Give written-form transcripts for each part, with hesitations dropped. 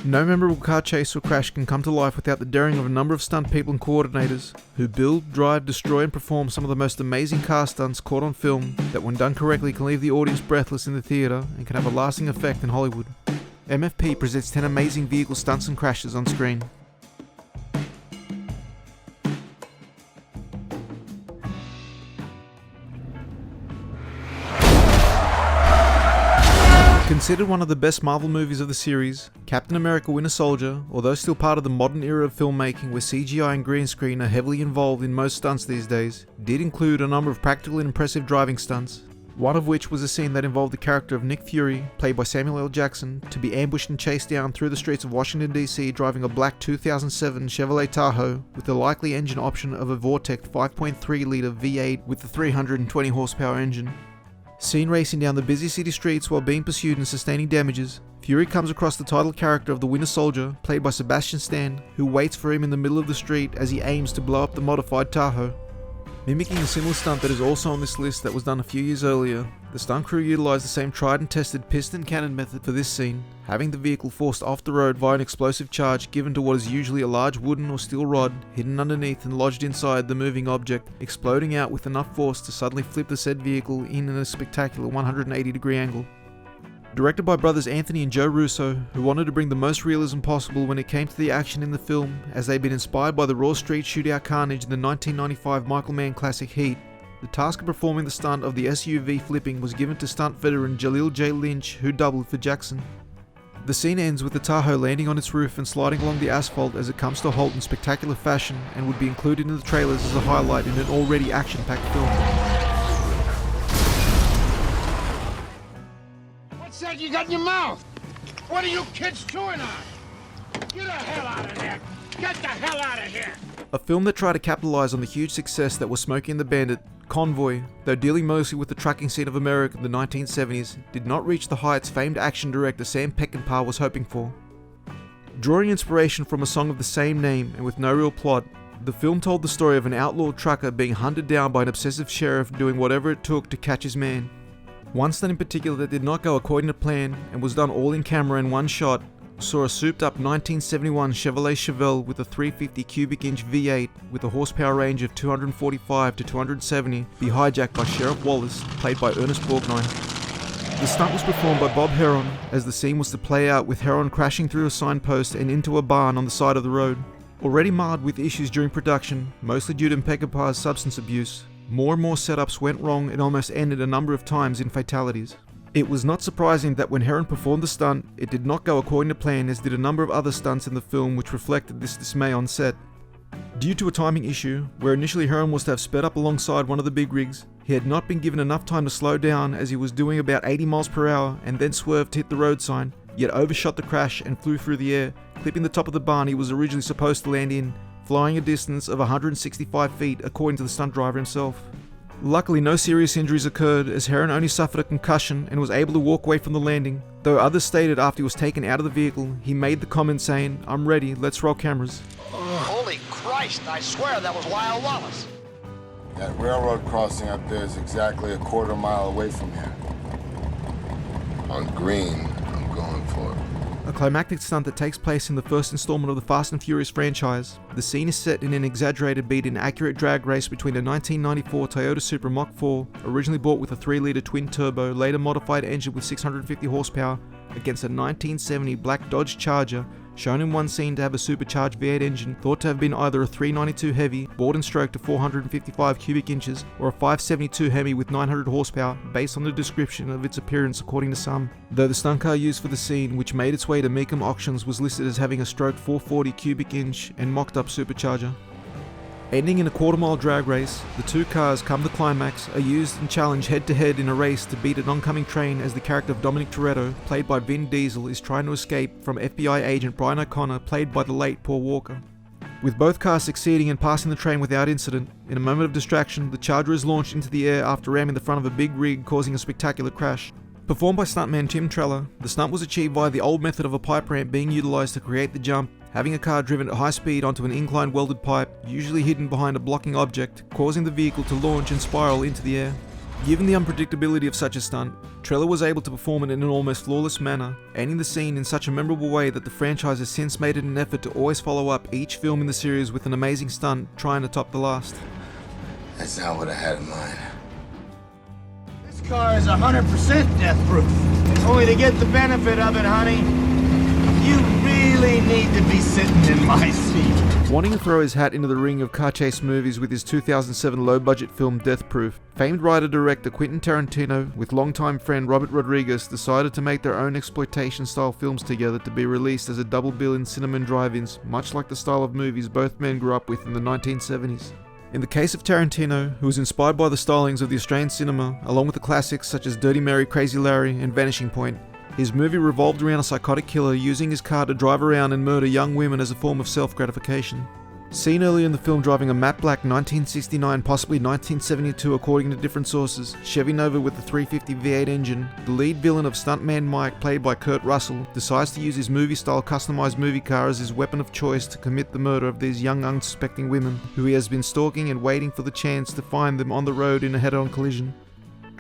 No memorable car chase or crash can come to life without the daring of a number of stunt people and coordinators who build, drive, destroy and perform some of the most amazing car stunts caught on film that when done correctly can leave the audience breathless in the theatre and can have a lasting effect in Hollywood. MFP presents 10 amazing vehicle stunts and crashes on screen. Considered one of the best Marvel movies of the series, Captain America Winter Soldier, although still part of the modern era of filmmaking where CGI and green screen are heavily involved in most stunts these days, did include a number of practical and impressive driving stunts, one of which was a scene that involved the character of Nick Fury, played by Samuel L. Jackson, to be ambushed and chased down through the streets of Washington DC driving a black 2007 Chevrolet Tahoe with the likely engine option of a Vortec 5.3 litre V8 with the 320 horsepower engine. Seen racing down the busy city streets while being pursued and sustaining damages, Fury comes across the title character of the Winter Soldier, played by Sebastian Stan, who waits for him in the middle of the street as he aims to blow up the modified Tahoe. Mimicking a similar stunt that is also on this list that was done a few years earlier, the stunt crew utilised the same tried and tested piston cannon method for this scene, having the vehicle forced off the road via an explosive charge given to what is usually a large wooden or steel rod hidden underneath and lodged inside the moving object, exploding out with enough force to suddenly flip the said vehicle in a spectacular 180-degree angle. Directed by brothers Anthony and Joe Russo, who wanted to bring the most realism possible when it came to the action in the film, as they'd been inspired by the raw street shootout carnage in the 1995 Michael Mann classic Heat, the task of performing the stunt of the SUV flipping was given to stunt veteran Jaleel J. Lynch, who doubled for Jackson. The scene ends with the Tahoe landing on its roof and sliding along the asphalt as it comes to a halt in spectacular fashion and would be included in the trailers as a highlight in an already action-packed film. What's that you got in your mouth? What are you kids chewing on? Get the hell out of here! Get the hell out of here! A film that tried to capitalize on the huge success that was Smokey and the Bandit, Convoy, though dealing mostly with the trucking scene of America in the 1970s, did not reach the heights famed action director Sam Peckinpah was hoping for. Drawing inspiration from a song of the same name and with no real plot, the film told the story of an outlaw trucker being hunted down by an obsessive sheriff doing whatever it took to catch his man. One stunt in particular that did not go according to plan and was done all in camera in one shot saw a souped up 1971 Chevrolet Chevelle with a 350 cubic inch V8 with a horsepower range of 245 to 270 be hijacked by Sheriff Wallace, played by Ernest Borgnine. The stunt was performed by Bob Heron, as the scene was to play out with Heron crashing through a signpost and into a barn on the side of the road. Already marred with issues during production, mostly due to Peckinpah's substance abuse, more and more setups went wrong and almost ended a number of times in fatalities. It was not surprising that when Heron performed the stunt, it did not go according to plan, as did a number of other stunts in the film which reflected this dismay on set. Due to a timing issue, where initially Heron was to have sped up alongside one of the big rigs, he had not been given enough time to slow down as he was doing about 80 miles per hour and then swerved to hit the road sign, yet overshot the crash and flew through the air, clipping the top of the barn he was originally supposed to land in, flying a distance of 165 feet according to the stunt driver himself. Luckily, no serious injuries occurred, as Heron only suffered a concussion and was able to walk away from the landing, though others stated after he was taken out of the vehicle, he made the comment saying, "I'm ready, let's roll cameras." Holy Christ, I swear that was Lyle Wallace. That railroad crossing up there is exactly a quarter mile away from here. On green, I'm going for it. A climactic stunt that takes place in the first installment of the Fast and Furious franchise. The scene is set in an exaggerated but inaccurate drag race between a 1994 Toyota Supra Mach 4, originally bought with a 3-litre twin-turbo, later modified engine with 650 horsepower, against a 1970 black Dodge Charger, shown in one scene to have a supercharged V8 engine, thought to have been either a 392 Heavy, bored and stroked to 455 cubic inches, or a 572 Hemi with 900 horsepower, based on the description of its appearance according to some, though the stunt car used for the scene, which made its way to Mecum auctions, was listed as having a stroked 440 cubic inch and mocked up supercharger. Ending in a quarter-mile drag race, the two cars come to climax, are used and challenged head-to-head in a race to beat an oncoming train as the character of Dominic Toretto, played by Vin Diesel, is trying to escape from FBI agent Brian O'Connor, played by the late Paul Walker. With both cars succeeding in passing the train without incident, in a moment of distraction, the Charger is launched into the air after ramming the front of a big rig, causing a spectacular crash. Performed by stuntman Tim Treller, the stunt was achieved via the old method of a pipe ramp being utilised to create the jump, having a car driven at high speed onto an inclined welded pipe, usually hidden behind a blocking object, causing the vehicle to launch and spiral into the air. Given the unpredictability of such a stunt, Trella was able to perform it in an almost flawless manner, ending the scene in such a memorable way that the franchise has since made it an effort to always follow up each film in the series with an amazing stunt trying to top the last. That's not what I had in mind. This car is 100% death-proof. Only to get the benefit of it, honey, you really need to be sitting in my seat. Wanting to throw his hat into the ring of car chase movies with his 2007 low-budget film Death Proof, famed writer-director Quentin Tarantino with longtime friend Robert Rodriguez decided to make their own exploitation-style films together to be released as a double bill in cinema and drive-ins, much like the style of movies both men grew up with in the 1970s. In the case of Tarantino, who was inspired by the stylings of the Australian cinema, along with the classics such as Dirty Mary, Crazy Larry, and Vanishing Point, his movie revolved around a psychotic killer using his car to drive around and murder young women as a form of self-gratification. Seen early in the film driving a matte black 1969, possibly 1972 according to different sources, Chevy Nova with the 350 V8 engine, the lead villain of Stuntman Mike, played by Kurt Russell, decides to use his movie-style customized movie car as his weapon of choice to commit the murder of these young unsuspecting women, who he has been stalking and waiting for the chance to find them on the road in a head-on collision.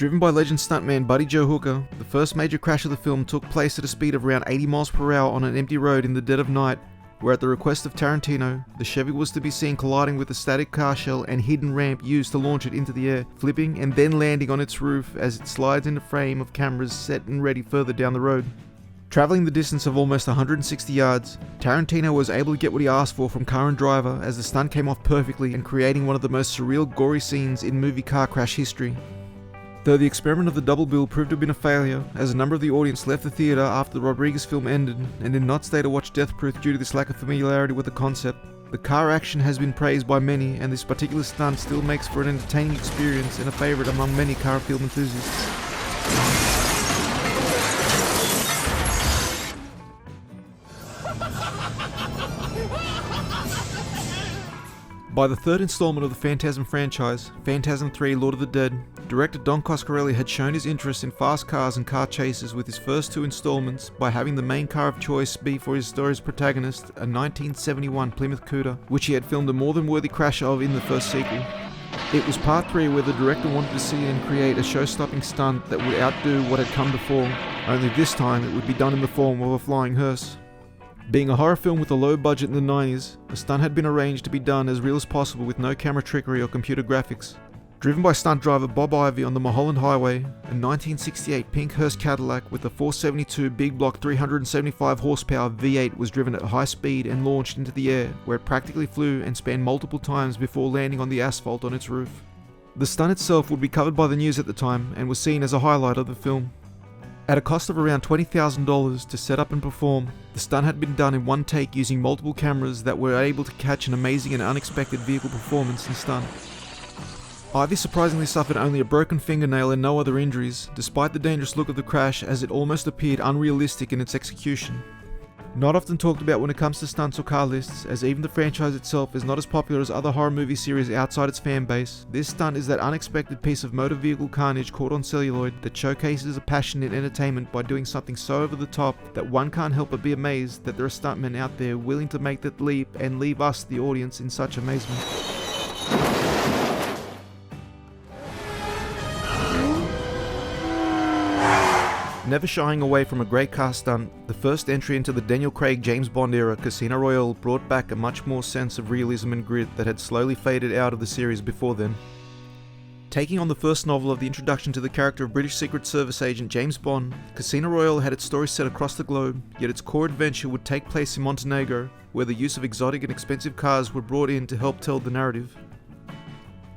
Driven by legend stuntman Buddy Joe Hooker, the first major crash of the film took place at a speed of around 80 miles per hour on an empty road in the dead of night, where at the request of Tarantino, the Chevy was to be seen colliding with a static car shell and hidden ramp used to launch it into the air, flipping and then landing on its roof as it slides into frame of cameras set and ready further down the road. Traveling the distance of almost 160 yards, Tarantino was able to get what he asked for from car and driver as the stunt came off perfectly and creating one of the most surreal, gory scenes in movie car crash history. Though the experiment of the double bill proved to have been a failure, as a number of the audience left the theatre after the Rodriguez film ended and did not stay to watch Death Proof due to this lack of familiarity with the concept, the car action has been praised by many, and this particular stunt still makes for an entertaining experience and a favourite among many car film enthusiasts. By the third installment of the Phantasm franchise, Phantasm 3 Lord of the Dead, director Don Coscarelli had shown his interest in fast cars and car chases with his first two installments by having the main car of choice be for his story's protagonist, a 1971 Plymouth Cuda, which he had filmed a more than worthy crash of in the first sequel. It was part 3 where the director wanted to see and create a show-stopping stunt that would outdo what had come before, only this time it would be done in the form of a flying hearse. Being a horror film with a low budget in the 90s, the stunt had been arranged to be done as real as possible with no camera trickery or computer graphics. Driven by stunt driver Bob Ivy on the Mulholland Highway, a 1968 pink hearse Cadillac with a 472 big block 375 horsepower V8 was driven at high speed and launched into the air, where it practically flew and spun multiple times before landing on the asphalt on its roof. The stunt itself would be covered by the news at the time and was seen as a highlight of the film. At a cost of around $20,000 to set up and perform, the stunt had been done in one take using multiple cameras that were able to catch an amazing and unexpected vehicle performance and stunt. Ivy surprisingly suffered only a broken fingernail and no other injuries, despite the dangerous look of the crash as it almost appeared unrealistic in its execution. Not often talked about when it comes to stunts or car lists, as even the franchise itself is not as popular as other horror movie series outside its fan base, this stunt is that unexpected piece of motor vehicle carnage caught on celluloid that showcases a passion in entertainment by doing something so over the top that one can't help but be amazed that there are stuntmen out there willing to make that leap and leave us, the audience, in such amazement. Never shying away from a great car stunt, the first entry into the Daniel Craig James Bond era, Casino Royale, brought back a much more sense of realism and grit that had slowly faded out of the series before then. Taking on the first novel of the introduction to the character of British Secret Service agent James Bond, Casino Royale had its story set across the globe, yet its core adventure would take place in Montenegro, where the use of exotic and expensive cars were brought in to help tell the narrative.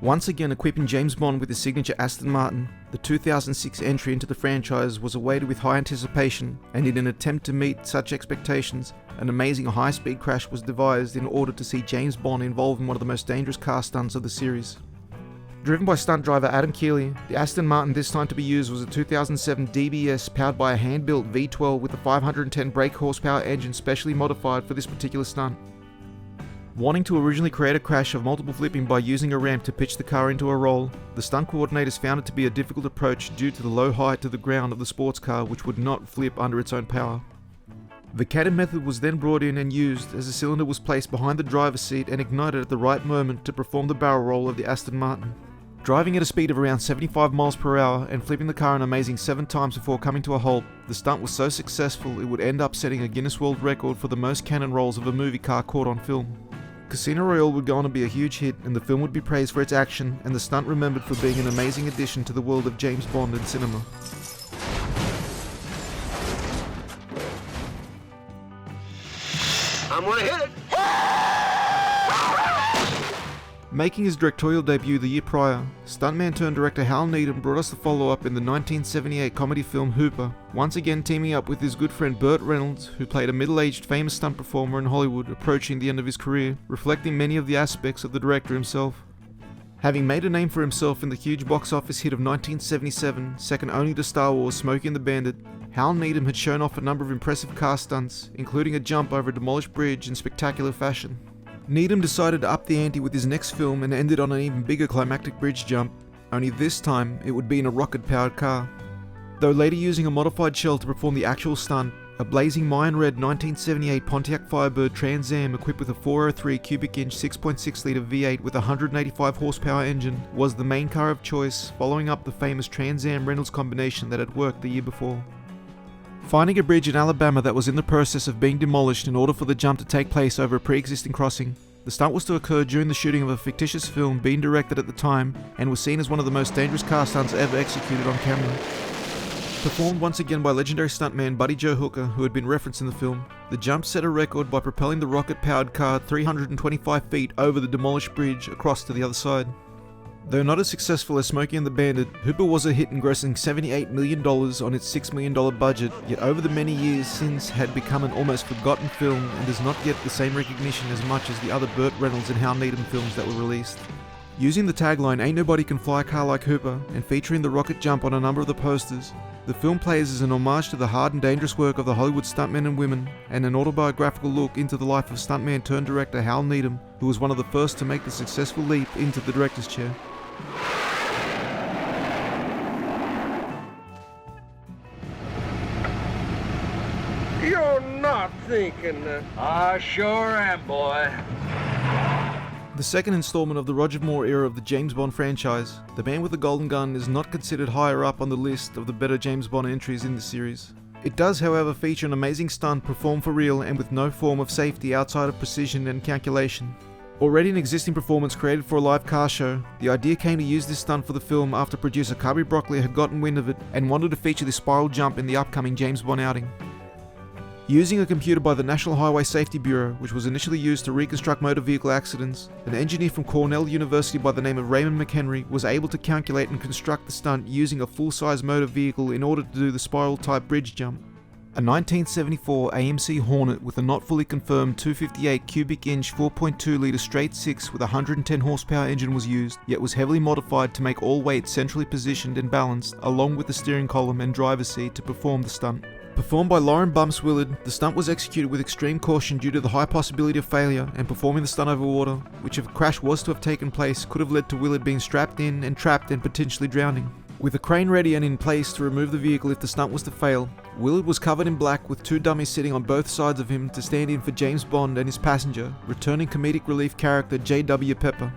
Once again equipping James Bond with his signature Aston Martin, the 2006 entry into the franchise was awaited with high anticipation, and in an attempt to meet such expectations, an amazing high-speed crash was devised in order to see James Bond involved in one of the most dangerous car stunts of the series. Driven by stunt driver Adam Keeley, the Aston Martin this time to be used was a 2007 DBS powered by a hand-built V12 with a 510 brake horsepower engine specially modified for this particular stunt. Wanting to originally create a crash of multiple flipping by using a ramp to pitch the car into a roll, the stunt coordinators found it to be a difficult approach due to the low height to the ground of the sports car, which would not flip under its own power. The caddy method was then brought in and used as the cylinder was placed behind the driver's seat and ignited at the right moment to perform the barrel roll of the Aston Martin. Driving at a speed of around 75 miles per hour and flipping the car an amazing 7 times before coming to a halt, the stunt was so successful it would end up setting a Guinness World Record for the most cannon rolls of a movie car caught on film. Casino Royale would go on to be a huge hit, and the film would be praised for its action and the stunt remembered for being an amazing addition to the world of James Bond and cinema. I'm gonna hit it. Making his directorial debut the year prior, stuntman turned director Hal Needham brought us the follow-up in the 1978 comedy film Hooper, once again teaming up with his good friend Burt Reynolds, who played a middle-aged famous stunt performer in Hollywood approaching the end of his career, reflecting many of the aspects of the director himself. Having made a name for himself in the huge box office hit of 1977, second only to Star Wars' Smokey and the Bandit, Hal Needham had shown off a number of impressive car stunts, including a jump over a demolished bridge in spectacular fashion. Needham decided to up the ante with his next film and ended on an even bigger climactic bridge jump, only this time it would be in a rocket-powered car. Though later using a modified shell to perform the actual stunt, a blazing Mayan red 1978 Pontiac Firebird Trans Am equipped with a 403 cubic inch 6.6 litre V8 with a 185 horsepower engine was the main car of choice, following up the famous Trans Am Reynolds combination that had worked the year before. Finding a bridge in Alabama that was in the process of being demolished in order for the jump to take place over a pre-existing crossing, the stunt was to occur during the shooting of a fictitious film being directed at the time and was seen as one of the most dangerous car stunts ever executed on camera. Performed once again by legendary stuntman Buddy Joe Hooker, who had been referenced in the film, the jump set a record by propelling the rocket-powered car 325 feet over the demolished bridge across to the other side. Though not as successful as Smokey and the Bandit, Hooper was a hit engrossing $78 million on its $6 million budget, yet over the many years since had become an almost forgotten film and does not get the same recognition as much as the other Burt Reynolds and Hal Needham films that were released. Using the tagline "Ain't nobody can fly a car like Hooper" and featuring the rocket jump on a number of the posters, the film plays as an homage to the hard and dangerous work of the Hollywood stuntmen and women, and an autobiographical look into the life of stuntman turned director Hal Needham, who was one of the first to make the successful leap into the director's chair. You're not thinking that. I sure am, boy. The second installment of the Roger Moore era of the James Bond franchise, The Man with the Golden Gun is not considered higher up on the list of the better James Bond entries in the series. It does, however, feature an amazing stunt performed for real and with no form of safety outside of precision and calculation. Already an existing performance created for a live car show, the idea came to use this stunt for the film after producer Carby Broccoli had gotten wind of it and wanted to feature this spiral jump in the upcoming James Bond outing. Using a computer by the National Highway Safety Bureau, which was initially used to reconstruct motor vehicle accidents, an engineer from Cornell University by the name of Raymond McHenry was able to calculate and construct the stunt using a full-size motor vehicle in order to do the spiral-type bridge jump. A 1974 AMC Hornet with a not fully confirmed 258 cubic inch 4.2 litre straight 6 with a 110 horsepower engine was used, yet was heavily modified to make all weight centrally positioned and balanced along with the steering column and driver's seat to perform the stunt. Performed by Lauren Bumps Willard, the stunt was executed with extreme caution due to the high possibility of failure, and performing the stunt over water, which if a crash was to have taken place could have led to Willard being strapped in and trapped and potentially drowning. With a crane ready and in place to remove the vehicle if the stunt was to fail, Willard was covered in black with 2 dummies sitting on both sides of him to stand in for James Bond and his passenger, returning comedic relief character J.W. Pepper.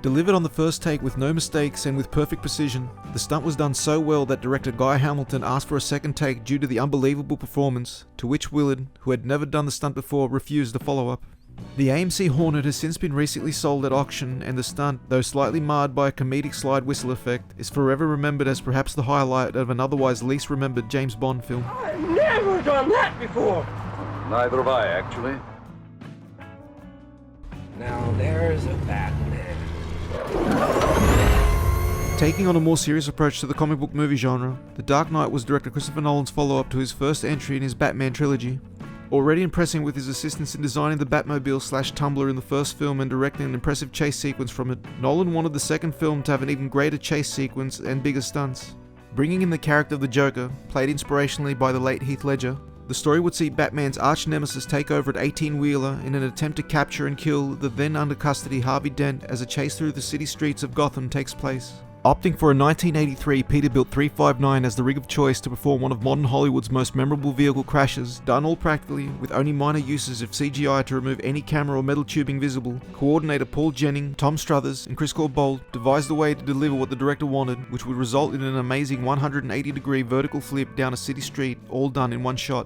Delivered on the first take with no mistakes and with perfect precision, the stunt was done so well that director Guy Hamilton asked for a second take due to the unbelievable performance, to which Willard, who had never done the stunt before, refused a follow-up. The AMC Hornet has since been recently sold at auction, and the stunt, though slightly marred by a comedic slide whistle effect, is forever remembered as perhaps the highlight of an otherwise least remembered James Bond film. I've never done that before. Neither have I, actually. Now there's a Batman. Taking on a more serious approach to the comic book movie genre, The Dark Knight was director Christopher Nolan's follow-up to his first entry in his Batman trilogy. Already impressing with his assistance in designing the Batmobile/Tumbler in the first film and directing an impressive chase sequence from it, Nolan wanted the second film to have an even greater chase sequence and bigger stunts. Bringing in the character of the Joker, played inspirationally by the late Heath Ledger, the story would see Batman's arch-nemesis take over at 18-wheeler in an attempt to capture and kill the then under custody Harvey Dent as a chase through the city streets of Gotham takes place. Opting for a 1983 Peterbilt 359 as the rig of choice to perform one of modern Hollywood's most memorable vehicle crashes, done all practically, with only minor uses of CGI to remove any camera or metal tubing visible, coordinator Paul Jennings, Tom Struthers, and Chris Corbold devised a way to deliver what the director wanted, which would result in an amazing 180-degree vertical flip down a city street, all done in one shot.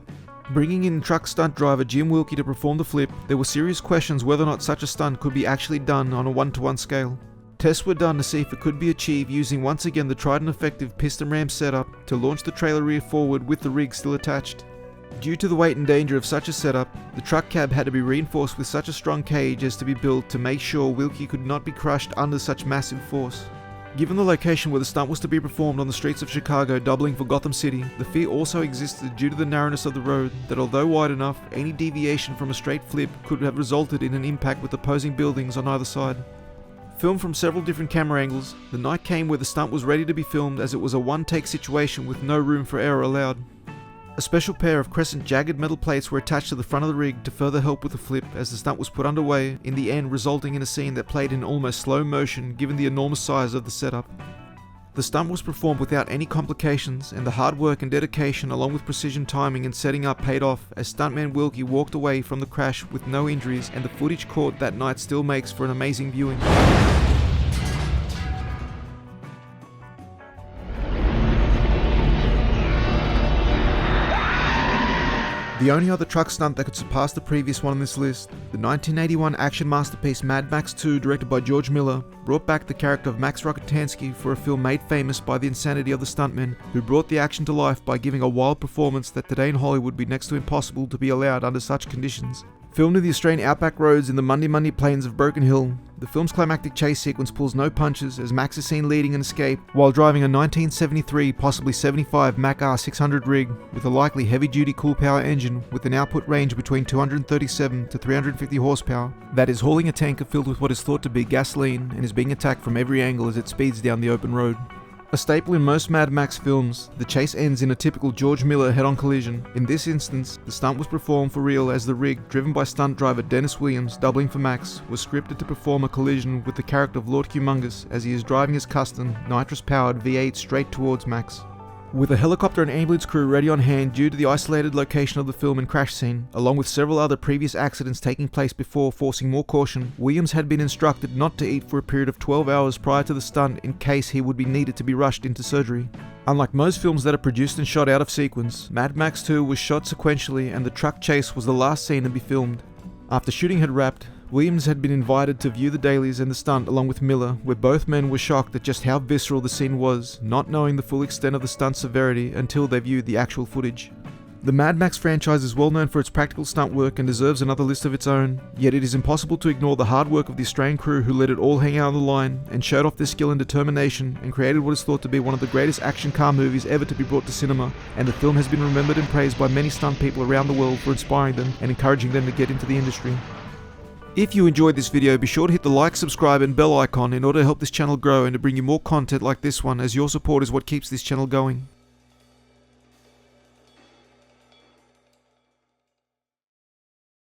Bringing in truck stunt driver Jim Wilkie to perform the flip, there were serious questions whether or not such a stunt could be actually done on a 1-to-1 scale. Tests were done to see if it could be achieved using once again the tried and effective piston ram setup to launch the trailer rear forward with the rig still attached. Due to the weight and danger of such a setup, the truck cab had to be reinforced with such a strong cage as to be built to make sure Wilkie could not be crushed under such massive force. Given the location where the stunt was to be performed on the streets of Chicago doubling for Gotham City, the fear also existed due to the narrowness of the road that although wide enough, any deviation from a straight flip could have resulted in an impact with opposing buildings on either side. Filmed from several different camera angles, the night came where the stunt was ready to be filmed as it was a one-take situation with no room for error allowed. A special pair of crescent jagged metal plates were attached to the front of the rig to further help with the flip as the stunt was put underway, in the end resulting in a scene that played in almost slow motion given the enormous size of the setup. The stunt was performed without any complications, and the hard work and dedication along with precision timing and setting up paid off as stuntman Wilkie walked away from the crash with no injuries, and the footage caught that night still makes for an amazing viewing. The only other truck stunt that could surpass the previous one on this list, the 1981 action masterpiece Mad Max 2, directed by George Miller, brought back the character of Max Rokitansky for a film made famous by the insanity of the stuntmen, who brought the action to life by giving a wild performance that today in Hollywood would be next to impossible to be allowed under such conditions. Filmed in the Australian outback roads in the Mundy plains of Broken Hill, the film's climactic chase sequence pulls no punches as Max is seen leading an escape while driving a 1973, possibly 75 Mac R 600 rig with a likely heavy-duty cool power engine with an output range between 237 to 350 horsepower that is hauling a tanker filled with what is thought to be gasoline and is being attacked from every angle as it speeds down the open road. A staple in most Mad Max films, the chase ends in a typical George Miller head-on collision. In this instance, the stunt was performed for real as the rig, driven by stunt driver Dennis Williams, doubling for Max, was scripted to perform a collision with the character of Lord Humongous as he is driving his custom, nitrous-powered V8 straight towards Max. With a helicopter and ambulance crew ready on hand due to the isolated location of the film and crash scene, along with several other previous accidents taking place before forcing more caution, Williams had been instructed not to eat for a period of 12 hours prior to the stunt in case he would be needed to be rushed into surgery. Unlike most films that are produced and shot out of sequence, Mad Max 2 was shot sequentially and the truck chase was the last scene to be filmed. After shooting had wrapped, Williams had been invited to view the dailies and the stunt along with Miller, where both men were shocked at just how visceral the scene was, not knowing the full extent of the stunt's severity until they viewed the actual footage. The Mad Max franchise is well known for its practical stunt work and deserves another list of its own, yet it is impossible to ignore the hard work of the Australian crew who let it all hang out on the line and showed off their skill and determination and created what is thought to be one of the greatest action car movies ever to be brought to cinema, and the film has been remembered and praised by many stunt people around the world for inspiring them and encouraging them to get into the industry. If you enjoyed this video, be sure to hit the like, subscribe and bell icon in order to help this channel grow and to bring you more content like this one, as your support is what keeps this channel going.